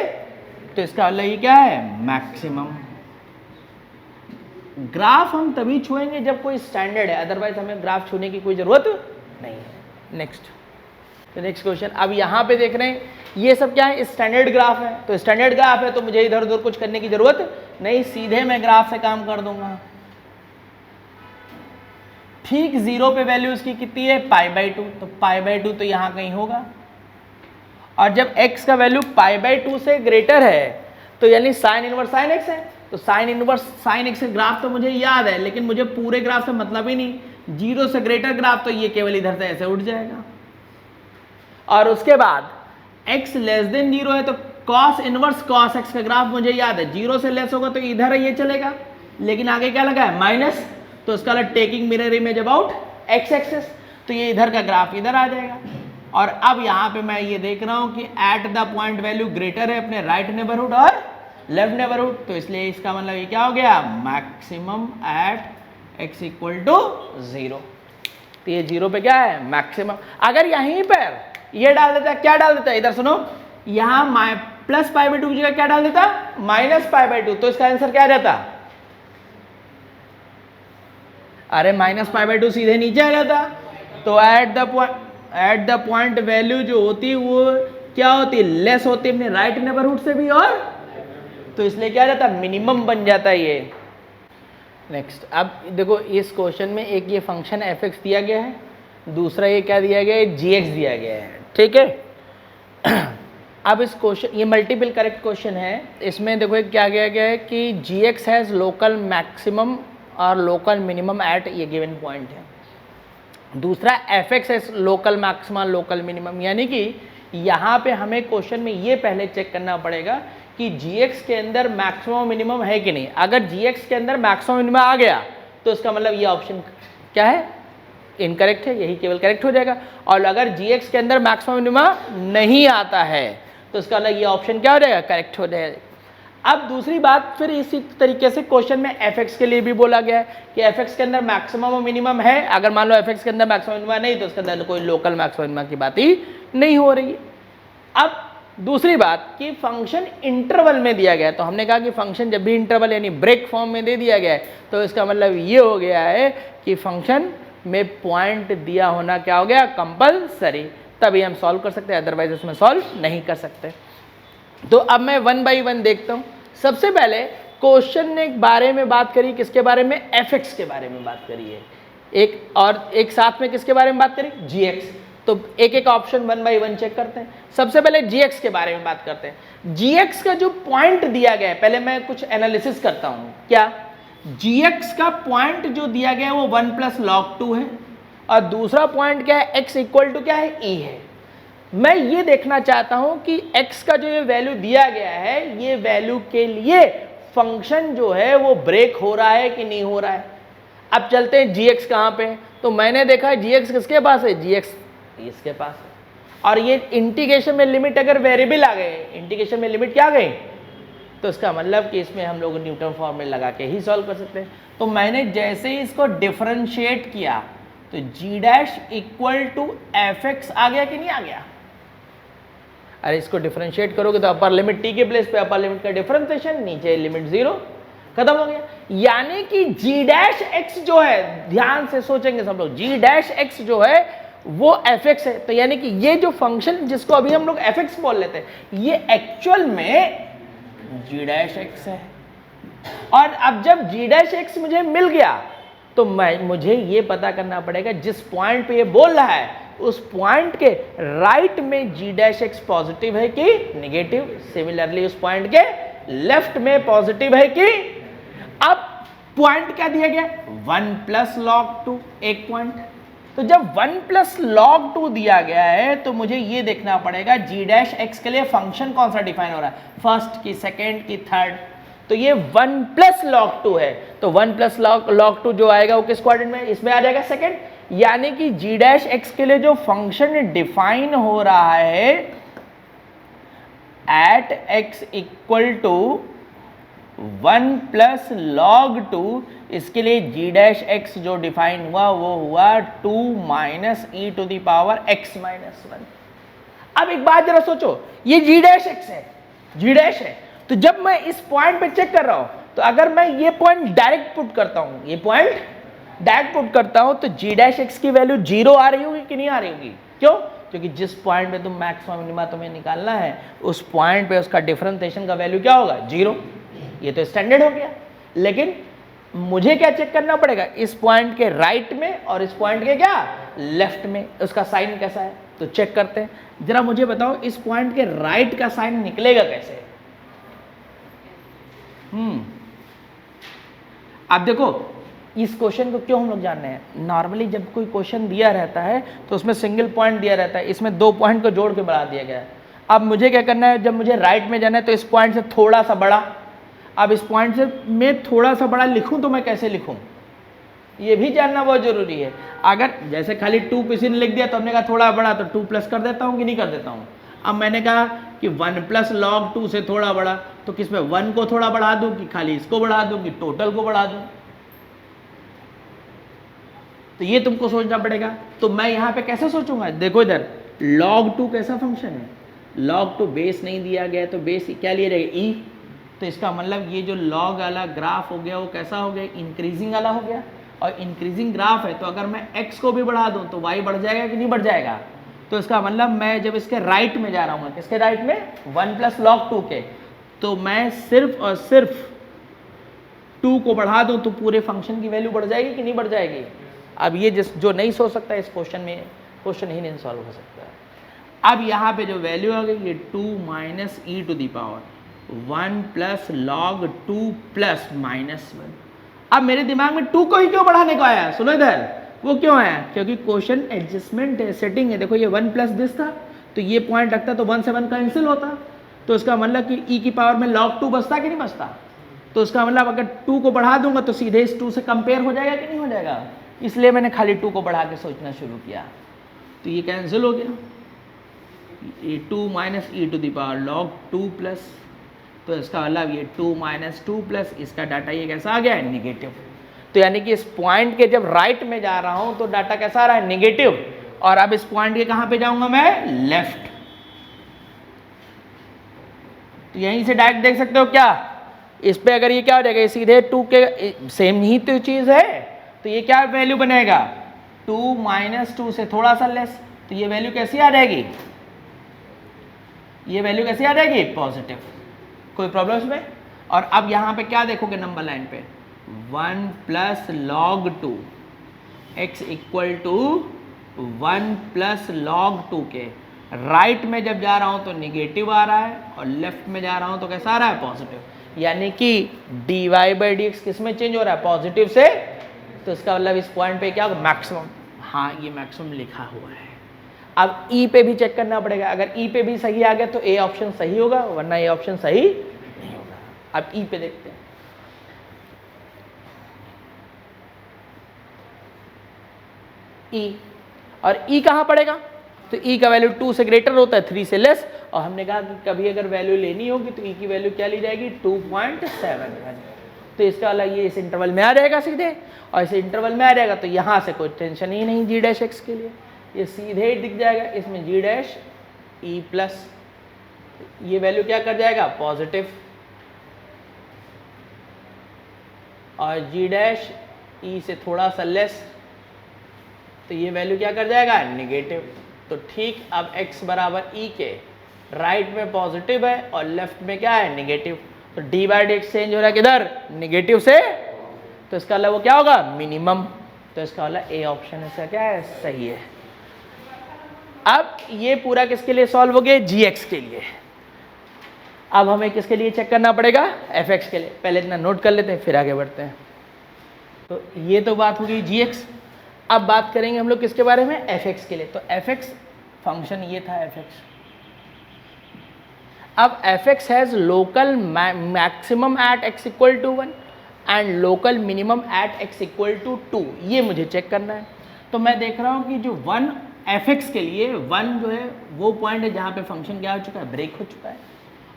तो इसका ये क्या है, मैक्सिमम। ग्राफ हम तभी छुएंगे जब कोई स्टैंडर्ड है, अदरवाइज हमें ग्राफ छूने की कोई जरूरत नहीं है। नेक्स्ट, तो नेक्स्ट क्वेश्चन, अब यहाँ पे देख रहे हैं ये सब क्या है, स्टैंडर्ड ग्राफ है। तो स्टैंडर्ड ग्राफ है तो मुझे इधर उधर कुछ करने की जरूरत नहीं, सीधे मैं ग्राफ से काम कर दूंगा। ठीक 0 पे वैल्यू इसकी कितनी है, π/2। तो π/2 तो यहाँ कहीं होगा। और जब x का वैल्यू π/2 से ग्रेटर है तो यानी साइन इनवर्स साइन x है। तो sine inverse sine x graph तो मुझे याद है, लेकिन मुझे पूरे ग्राफ से मतलब ही नहीं। 0 से ग्रेटर ग्राफ तो ये केवल इधर से ऐसे उठ जाएगा। और उसके बाद x लेस देन 0 है तो cos इनवर्स cos x का ग्राफ मुझे याद है, 0 से लेस होगा तो इधर ये चलेगा, लेकिन आगे क्या लगा है, माइनस। तो इसका taking mirror image about x axis, तो ये इधर का ग्राफ इधर आ जाएगा। और अब यहाँ पे मैं ये देख रहा हूँ कि at the point value greater है अपने राइट नेबरहुड और लेफ्ट नेबरहुड, तो इसलिए इसका मतलब ये क्या हो गया, maximum at x equal to 0। तो ये 0 पे क्या है, मैक्सिमम। अगर यहीं पर ये डाल देता है, क्या डाल देता है, इधर सुनो, यहाँ प्लस π/2 की जगह क्या डाल देता, -π/2, तो इसका आंसर क्या आ जाता, अरे -π/2 सीधे नीचे आ जाता। तो एट द पॉइंट वैल्यू जो होती है वो क्या होती है, लेस होती है अपने राइट नेबरहुड से भी, और तो इसलिए क्या जाता है, मिनिमम बन जाता है ये। नेक्स्ट, अब देखो इस क्वेश्चन में एक ये फंक्शन एफ एक्स दिया गया है, दूसरा ये क्या दिया गया है, जी एक्स दिया गया है, ठीक है। अब इस क्वेश्चन, ये मल्टीपल करेक्ट क्वेश्चन है, इसमें देखो क्या किया गया है कि जी एक्स हैज़ लोकल मैक्सिमम और लोकल मिनिमम एट ये गिवन पॉइंट है। दूसरा F x has local maximum local minimum, यानी कि यहाँ पे हमें क्वेश्चन में ये पहले चेक करना पड़ेगा कि gx के अंदर मैक्सिमम मिनिमम है कि नहीं। अगर gx के अंदर मैक्सिमम मिनिमम आ गया तो इसका मतलब ये ऑप्शन क्या है, इनकरेक्ट है, यही केवल करेक्ट हो जाएगा। और अगर gx के अंदर मैक्सिमम मिनिमम नहीं आता है तो इसका मतलब ये ऑप्शन क्या हो जाएगा, करेक्ट हो जाएगा। अब दूसरी बात, फिर इसी तरीके से क्वेश्चन में fx के लिए भी बोला गया है कि fx के अंदर मैक्सिमम और मिनिमम है। अगर मान लो fx के अंदर मैक्सिमम मिनिमम नहीं तो इसके अंदर कोई लोकल मैक्सिमम मिनिमम की बात ही नहीं हो रही है। अब दूसरी बात कि फंक्शन इंटरवल में दिया गया है, तो हमने कहा कि फंक्शन जब भी इंटरवल यानी ब्रेक फॉर्म में दे दिया गया है तो इसका मतलब ये हो गया है कि फंक्शन में पॉइंट दिया होना क्या हो गया, कंपलसरी, तभी हम सॉल्व कर सकते हैं, अदरवाइज इसमें सॉल्व नहीं कर सकते। तो अब मैं वन बाई वन देखता हूँ। सबसे पहले क्वेश्चन ने बारे में बात करी, किसके बारे में, एफ एक्स के बारे में बात करी है, एक और एक साथ में किसके बारे में बात करी, जी एक्स। तो एक एक option one by one check करते हैं। सबसे पहले gx के बारे में बात करते हैं। gx का जो पॉइंट दिया गया है, पहले मैं कुछ एनालिसिस करता हूं। क्या, gx का पॉइंट जो दिया गया है वो 1 + log2 है, और दूसरा पॉइंट क्या है, x = क्या है, e है। मैं ये देखना चाहता हूं कि x का जो ये वैल्यू दिया गया है, ये वैल्यू के लिए फंक्शन जो है वो ब्रेक हो रहा है कि नहीं हो रहा है। अब चलते हैं gx कहां पे, तो मैंने देखा है gx किसके पास है, gx इसके पास है। और ये इंटीग्रेशन में लिमिट अगर वेरिएबल आ गए, इंटीग्रेशन में लिमिट क्या आ गई, तो इसका मतलब कि इसमें हम लोग न्यूटन फॉर्म में लगा के ही सॉल्व कर सकते हैं। तो मैंने जैसे ही इसको डिफरेंशिएट किया तो g' = fx आ गया कि नहीं आ गया। अरे इसको डिफरेंशिएट करोगे तो अपर लिमिट t के प्लेस पे अपर लिमिट का डिफरेंशिएशन, नीचे लिमिट 0, खत्म हो गया। यानी कि g' जो है, ध्यान से सोचेंगे सब लोग, g' जो है वो fx है। तो यानी कि ये जो फंक्शन जिसको अभी हम लोग fx बोल लेते हैं, ये एक्चुअल में g' है। और अब जब g' मुझे मिल गया तो मुझे ये पता करना पड़ेगा जिस पॉइंट पे ये बोल रहा है उस पॉइंट के राइट में g' पॉजिटिव है कि नेगेटिव, सिमिलरली उस पॉइंट के लेफ्ट में पॉजिटिव है कि। अब पॉइंट क्या दिया गया, 1 + log2, एक पॉइंट। तो जब 1 + log2 दिया गया है तो मुझे ये देखना पड़ेगा g' के लिए फंक्शन कौन सा डिफाइन हो रहा है, फर्स्ट की, सेकेंड की, थर्ड। तो ये 1 + log2 है, तो 1 + log2 जो आएगा वो किस क्वाड्रेंट में, इसमें आ जाएगा सेकेंड। यानी कि g' के लिए जो फंक्शन डिफाइन हो रहा है एट x = 1 + log2, इसके लिए g' जो डिफाइन हुआ वो हुआ 2 - e⁻x - 1। अब एक बात जरा सोचो, ये g' है, g' है, तो जब मैं इस पॉइंट पे चेक कर रहा हूं तो अगर मैं ये पॉइंट डायरेक्ट पुट करता हूं, ये पॉइंट डायरेक्ट पुट करता हूं तो g' की वैल्यू 0 आ रही होगी कि नहीं आ रही होगी, क्यों, क्योंकि जिस पॉइंट पे तुम मैक्सिमम मिनिमम तुम्हें निकालना है उस पॉइंट पे उसका डिफरेंशिएशन का वैल्यू क्या होगा, 0। ये तो स्टैंडर्ड हो गया। लेकिन मुझे क्या चेक करना पड़ेगा, इस पॉइंट के राइट में और इस पॉइंट के क्या लेफ्ट में, उसका साइन कैसा है। तो चेक करते हैं, जरा मुझे बताओ इस पॉइंट के राइट का साइन निकलेगा कैसे। अब देखो इस क्वेश्चन को क्यों हम लोग जान रहे हैं, नॉर्मली जब कोई क्वेश्चन दिया रहता है तो उसमें सिंगल पॉइंट दिया रहता है, इसमें 2 पॉइंट को जोड़ के बढ़ा दिया गया है। अब मुझे क्या करना है, जब मुझे राइट में जाना है तो इस पॉइंट से थोड़ा सा बड़ा, अब इस पॉइंट से मैं थोड़ा सा बड़ा लिखूं तो मैं कैसे लिखूं, ये भी जानना बहुत जरूरी है। अगर जैसे खाली 2 किसी ने लिख दिया तो हमने कहा थोड़ा बड़ा, तो 2 प्लस कर देता हूं कि नहीं कर देता हूं। अब मैंने कहा कि 1 + log2 से थोड़ा बड़ा, तो किसमें 1 को थोड़ा बढ़ा दूं कि खाली इसको बढ़ा दूं कि टोटल को बढ़ा दूं, तो ये तुमको सोचना पड़ेगा। तो मैं यहाँ पे कैसे सोचूंगा, देखो इधर log2 कैसा फंक्शन है, log2 बेस नहीं दिया गया तो बेस क्या लिया जाएगा, e। तो इसका मतलब ये जो log वाला ग्राफ हो गया वो कैसा हो गया, इंक्रीजिंग वाला हो गया। और इंक्रीजिंग ग्राफ है तो अगर मैं x को भी बढ़ा दूं तो y बढ़ जाएगा कि नहीं बढ़ जाएगा। तो इसका मतलब मैं जब इसके राइट में जा रहा हूँ, किसके राइट में, 1 + log2 के, तो मैं सिर्फ और सिर्फ 2 को बढ़ा दूं तो पूरे फंक्शन की वैल्यू बढ़ जाएगी कि नहीं बढ़ जाएगी। अब ये जो नहीं सोच सकता इस क्वेश्चन में क्वेश्चन ही नहीं सॉल्व हो सकता। अब यहाँ पे जो वैल्यू आ गई ये 2 minus e to the power 1 plus log 2 plus minus 1। अब मेरे दिमाग में 2 को ही क्यों बढ़ाने को आया, सुनो इधर, वो क्यों आया, क्योंकि क्वेश्चन एडजस्टमेंट है, सेटिंग है। देखो ये 1 प्लस दिस था तो ये पॉइंट रखता तो 1 से 1 कैंसिल होता, तो इसका मतलब कि ई की पावर में log 2 बचता कि नहीं बचता। तो इसका मतलब अगर 2 को बढ़ा दूंगा तो सीधे इस 2 से कंपेयर हो जाएगा कि नहीं हो जाएगा, इसलिए मैंने खाली 2 को बढ़ा के सोचना शुरू किया, तो ये कैंसिल हो गया। ये 2 minus e to the power log 2 plus, तो इसका मतलब ये 2 माइनस 2 प्लस इसका डाटा ये कैसा आ गया है, निगेटिव। तो यानी कि इस पॉइंट के जब राइट में जा रहा हूं तो डाटा कैसा आ रहा है, निगेटिव। और अब इस पॉइंट के कहां पे जाऊंगा मैं, लेफ्ट। तो यहीं से डायरेक्ट देख सकते हो क्या, इस पे अगर ये क्या हो जाएगा, ये सीधे 2 के सेम ही तो चीज है, तो ये क्या वैल्यू बनेगा, 2 माइनस 2 से थोड़ा सा लेस, तो ये वैल्यू कैसी आ जाएगी, ये वैल्यू कैसी आ जाएगी, पॉजिटिव। कोई प्रॉब्लम इसमें। और अब यहां पे क्या देखोगे नंबर लाइन पे, 1 plus log 2 x equal to 1 plus log 2 के राइट में जब जा रहा हूं तो निगेटिव आ रहा है और लेफ्ट में जा रहा हूं तो कैसा आ रहा है, पॉजिटिव। यानी कि dy बाई डी एक्स किस में चेंज हो रहा है, पॉजिटिव से। तो इसका मतलब इस पॉइंट पे क्या होगा, मैक्सिमम। हाँ ये मैक्सिमम लिखा हुआ है। अब ई पे भी चेक करना पड़ेगा, अगर ई पे भी सही आ गया तो ए ऑप्शन सही होगा, वरना ए ऑप्शन सही नहीं होगा। अब ई पे देखते हैं, ई, और ई कहां पड़ेगा, तो ई का वैल्यू 2 से ग्रेटर होता है 3 से लेस, और हमने कहा कि कभी अगर वैल्यू लेनी होगी तो ई की वैल्यू क्या ली जाएगी, 2.7। तो इसका वाला ये इस इंटरवल में आ जाएगा सीधे, और इस इंटरवल में आ जाएगा तो यहाँ से कोई टेंशन ही नहीं जी डैश एक्स के लिए, ये सीधे ही दिख जाएगा, इसमें जी डैश ई प्लस, ये वैल्यू क्या कर जाएगा, पॉजिटिव, और जी डैश ई से थोड़ा सा लेस, तो ये वैल्यू क्या कर जाएगा, निगेटिव। तो ठीक अब x बराबर ई के राइट में पॉजिटिव है और लेफ्ट में क्या है, निगेटिव, तो D by d x change हो रहा है किधर, निगेटिव से, तो इसका मतलब वो क्या होगा, मिनिमम। तो इसका मतलब ए ऑप्शन इसका क्या है, सही है। अब ये पूरा किसके लिए सॉल्व हो गया, जी एक्स के लिए। अब हमें किसके लिए चेक करना पड़ेगा, एफ एक्स के लिए। पहले इतना नोट कर लेते हैं फिर आगे बढ़ते हैं। तो ये तो बात हो गई जी एक्स। अब बात करेंगे हम लोग किसके बारे में, एफ एक्स के लिए। तो एफ एक्स फंक्शन ये था एफ एक्स। अब f x has local maximum at x equal to 1 and local minimum at x equal to 2, ये मुझे चेक करना है। तो मैं देख रहा हूँ कि जो 1 एफ एक्स के लिए 1 जो है वो पॉइंट है जहाँ पे फंक्शन क्या हो चुका है, ब्रेक हो चुका है,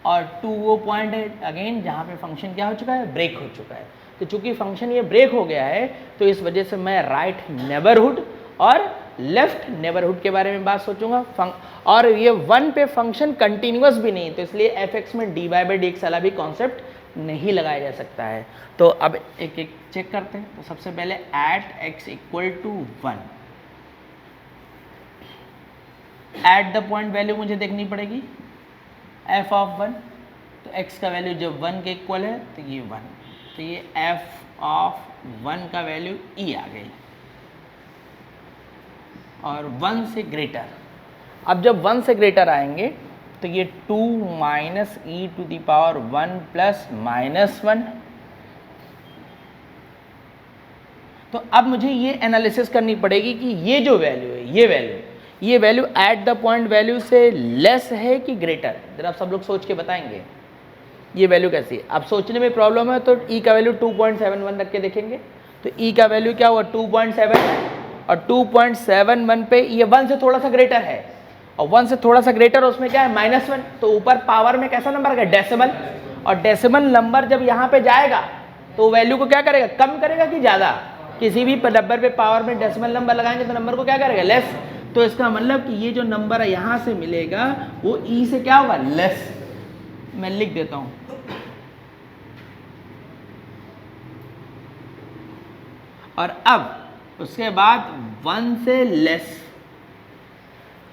और 2 वो पॉइंट है अगेन जहाँ पे फंक्शन क्या हो चुका है, ब्रेक हो चुका है। तो चूंकि फंक्शन ये ब्रेक हो गया है तो इस वजह से मैं राइट नेबरहुड और लेफ्ट नेबरहुड के बारे में बात सोचूंगा। और ये 1 पे फंक्शन कंटिन्यूअस भी नहीं, तो इसलिए एफ एक्स में d y by d x वाला भी कॉन्सेप्ट नहीं लगाया जा सकता है। तो अब एक एक चेक करते हैं। तो सबसे पहले at x equal to 1, at the point value मुझे देखनी पड़ेगी एफ ऑफ 1। तो एक्स का वैल्यू जब 1 के इक्वल है तो ये 1, तो ये एफ ऑफ 1 का वैल्यू ई आ गई, और 1 से ग्रेटर। अब जब 1 से ग्रेटर आएंगे तो ये 2 minus e to the power 1 plus minus 1। तो अब मुझे ये एनालिसिस करनी पड़ेगी कि ये जो वैल्यू है, ये value eight the point value से लेस है कि ग्रेटर। जरा आप सब लोग सोच के बताएंगे ये वैल्यू कैसी है। अब सोचने में प्रॉब्लम है तो ई का वैल्यू 2.71 रख के देखेंगे। तो ई का वैल्यू क्या हुआ, 2.7 है, और 2.71 पे ये 1 से थोड़ा सा ग्रेटर है, और 1 से थोड़ा सा ग्रेटर उसमें क्या है, -1। तो ऊपर पावर में कैसा नंबर है, डेसिमल, और डेसिमल नंबर जब यहाँ पे जाएगा तो वैल्यू को क्या करेगा, कम करेगा कि ज़्यादा। किसी भी नंबर पे पावर में डेसिमल नंबर लगाएंगे तो नंबर को क्या करेगा, लेस। तो इसका मतलब कि ये जो नंबर है यहाँ से मिलेगा वो ई से क्या होगा, लेस। मैं लिख देता हूँ, और अब उसके बाद 1 से लेस।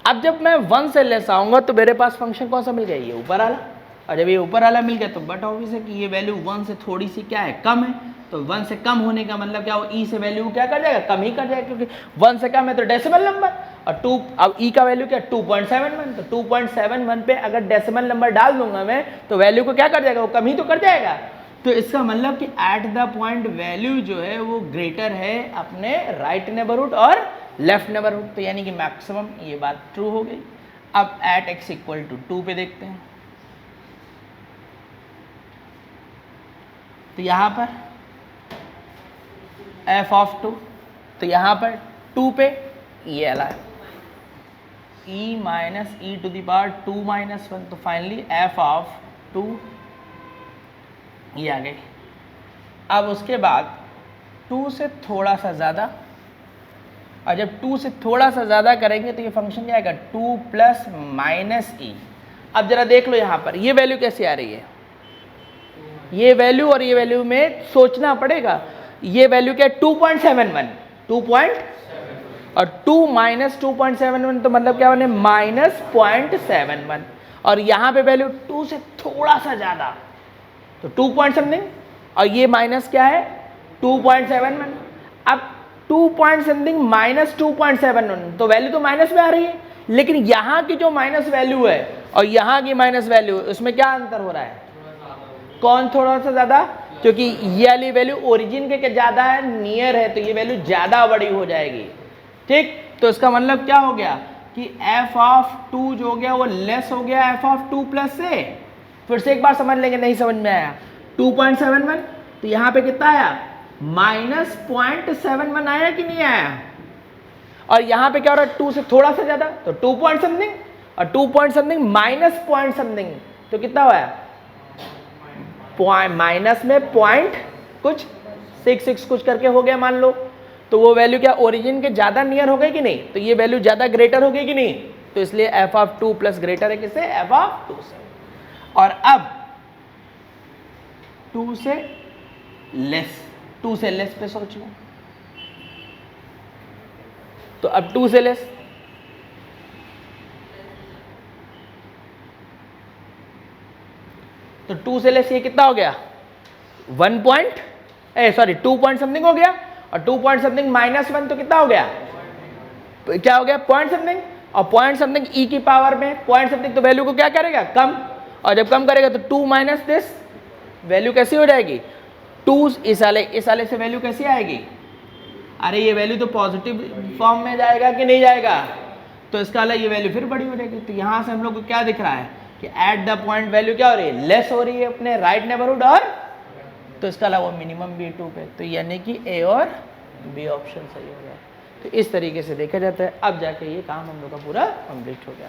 अब जब मैं 1 से लेस आऊंगा तो मेरे पास फंक्शन कौन सा मिल गया, ये ऊपर वाला। और जब ये ऊपर वाला मिल गया तो बट ऑब्वियस है कि ये वैल्यू 1 से थोड़ी सी क्या है, कम है, तो 1 से कम होने का मतलब क्या, वो ई से वैल्यू क्या कर जाएगा, कम ही कर जाएगा, क्योंकि 1 से कम है तो डेसिमल नंबर, और 2 अब ई का वैल्यू क्या 2.71, तो 2.71 पे अगर डेसिमल नंबर डाल दूंगा मैं तो वैल्यू को क्या कर जाएगा, वो कम ही तो कर जाएगा। तो इसका मतलब कि एट द पॉइंट वैल्यू जो है वो ग्रेटर है अपने राइट नेबरहुड और लेफ्ट नेबरहुड, तो यानी कि मैक्सिमम ये बात ट्रू हो गई। अब एट x इक्वल टू 2 पे देखते हैं, तो यहाँ पर f ऑफ 2, तो यहाँ पर 2 पे ये वाला है e minus e to the power 2 minus 1, तो फाइनली f ऑफ 2 ये आ गई। अब उसके बाद 2 से थोड़ा सा ज़्यादा, और जब 2 से थोड़ा सा ज़्यादा करेंगे तो ये फंक्शन क्या आएगा 2 प्लस माइनस ई। अब जरा देख लो यहाँ पर ये वैल्यू कैसी आ रही है, ये वैल्यू और ये वैल्यू में सोचना पड़ेगा। ये वैल्यू क्या है 2.71, 2 और 2 माइनस 2.71 तो मतलब क्या बने माइनस 0.71, और यहाँ पे वैल्यू 2 से थोड़ा सा ज़्यादा तो 2 पॉइंट समथिंग, और ये माइनस क्या है 2.71। अब 2 पॉइंट समथिंग माइनस 2.71 तो वैल्यू तो माइनस में आ रही है, लेकिन यहाँ की जो माइनस वैल्यू है और यहाँ की माइनस वैल्यू उसमें क्या अंतर हो रहा है, कौन थोड़ा सा ज़्यादा, क्योंकि ये वाली वैल्यू ओरिजिन के ज़्यादा है, नियर है, तो ये वैल्यू ज़्यादा बड़ी हो जाएगी। ठीक, तो इसका मतलब क्या हो गया कि f ऑफ 2 जो हो गया वो लेस हो गया f ऑफ 2 प्लस से। फिर से एक बार समझ लेंगे, नहीं समझ में आया 2.71, तो यहाँ पे कितना आया माइनस 0.71 आया कि नहीं आया, और यहाँ पे क्या हो रहा है 2 से थोड़ा सा ज़्यादा तो 2 पॉइंट समथिंग, और 2 point something minus point something तो कितना हुआ माइनस में पॉइंट कुछ 6 कुछ करके हो गया मान लो, तो वो वैल्यू क्या ओरिजिन के ज़्यादा नियर हो गई कि नहीं, तो ये वैल्यू ज़्यादा ग्रेटर हो गई कि नहीं, तो इसलिए f ऑफ 2 प्लस ग्रेटर है किससे, f ऑफ 2 से। और अब 2 से लेस पे सोच लो, तो अब 2 से लेस, तो 2 से लेस ये कितना हो गया 2 पॉइंट समथिंग हो गया, और 2 पॉइंट समथिंग माइनस 1 तो कितना हो गया, क्या हो गया पॉइंट समथिंग, और पॉइंट समथिंग ई की पावर में पॉइंट समथिंग तो वैल्यू को क्या करेगा कम, और जब कम करेगा तो 2 माइनस दिस वैल्यू कैसी हो जाएगी 2, इस वाले से वैल्यू कैसी आएगी, अरे ये वैल्यू तो पॉजिटिव फॉर्म में जाएगा कि नहीं जाएगा, तो इसका अलग ये वैल्यू फिर बड़ी हो जाएगी। तो यहाँ से हम लोग को क्या दिख रहा है कि एट द पॉइंट वैल्यू क्या हो रही है लेस हो रही है अपने राइट नेबरहुड, और तो इसका अलावा मिनिमम B2 पे, तो यानी कि A और B ऑप्शन सही हो गया। तो इस तरीके से देखा जाता है, अब जाके ये काम हम लोग का पूरा कंप्लीट हो गया।